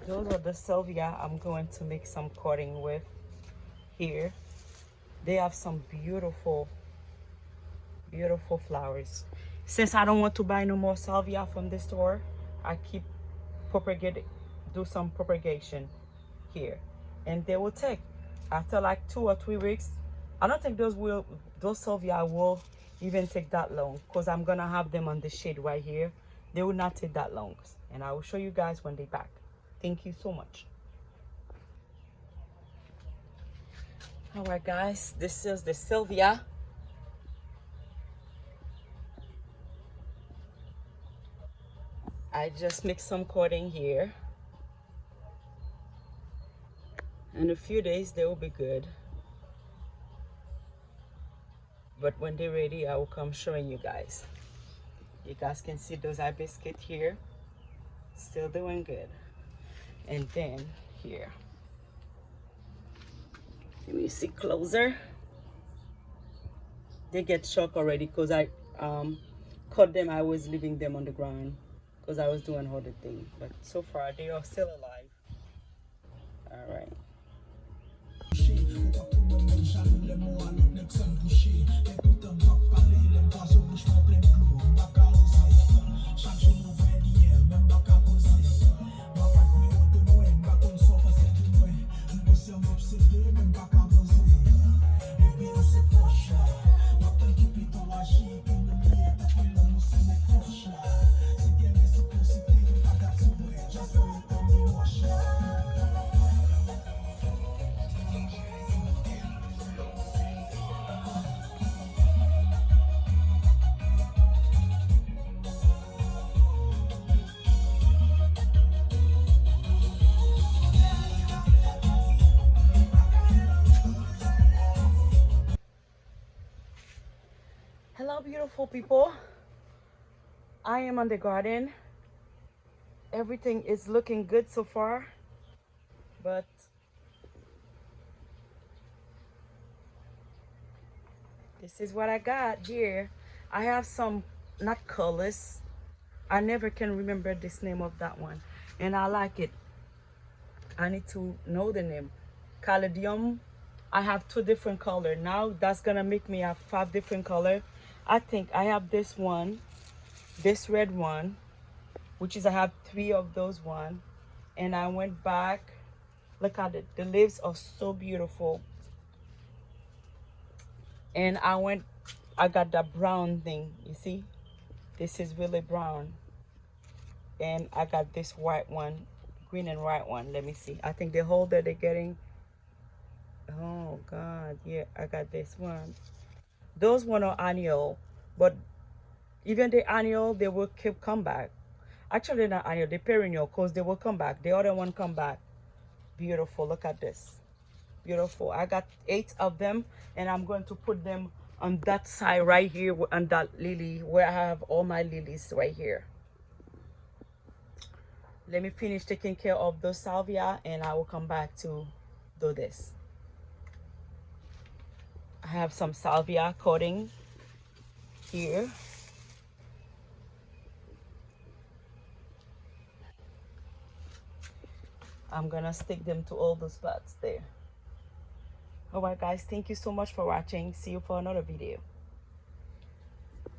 Those are the salvia I'm going to make some cutting with here. They have some beautiful, beautiful flowers. Since I don't want to buy no more salvia from the store, I keep propagate, do some propagation here, and they will take after like 2 or 3 weeks. I don't think those salvia will even take that long because I'm gonna have them on the shade right here. They will not take that long, and I will show you guys when they're back. Thank you so much. All right, guys, this is the salvia. I just mixed some cutting here. In a few days, they will be good. But when they're ready, I will come showing you guys. You guys can see those hibiscus here. Still doing good. And then here. Let me see closer. They get shocked already because I cut them. I was leaving them on the ground because I was doing other thing. But so far, they are still alive. All right. Hello, beautiful people. I am on the garden. Everything is looking good so far, but this is what I got here. I have some, not colors. I never can remember this name of that one, and I like it. I need to know the name. Caladium. I have 2 different colors. Now that's gonna make me have 5 different colors. I think I have this one, this red one, which is I have 3 of those one, and I went back. Look at it. The leaves are so beautiful. And I got that brown thing. You see, this is really brown. And I got this white one, green and white one. Let me see. I think the holder they're getting. Oh God, yeah, I got this one. Those one are annual, but even the annual, they will keep come back. Actually, not annual, the perennial, because they will come back. The other one come back. Beautiful. Look at this. Beautiful. I got 8 of them, and I'm going to put them on that side right here on that lily where I have all my lilies right here. Let me finish taking care of those salvia, and I will come back to do this. I have some salvia coating here. I'm gonna stick them to all the spots there. All right, guys, thank you so much for watching. See you for another video.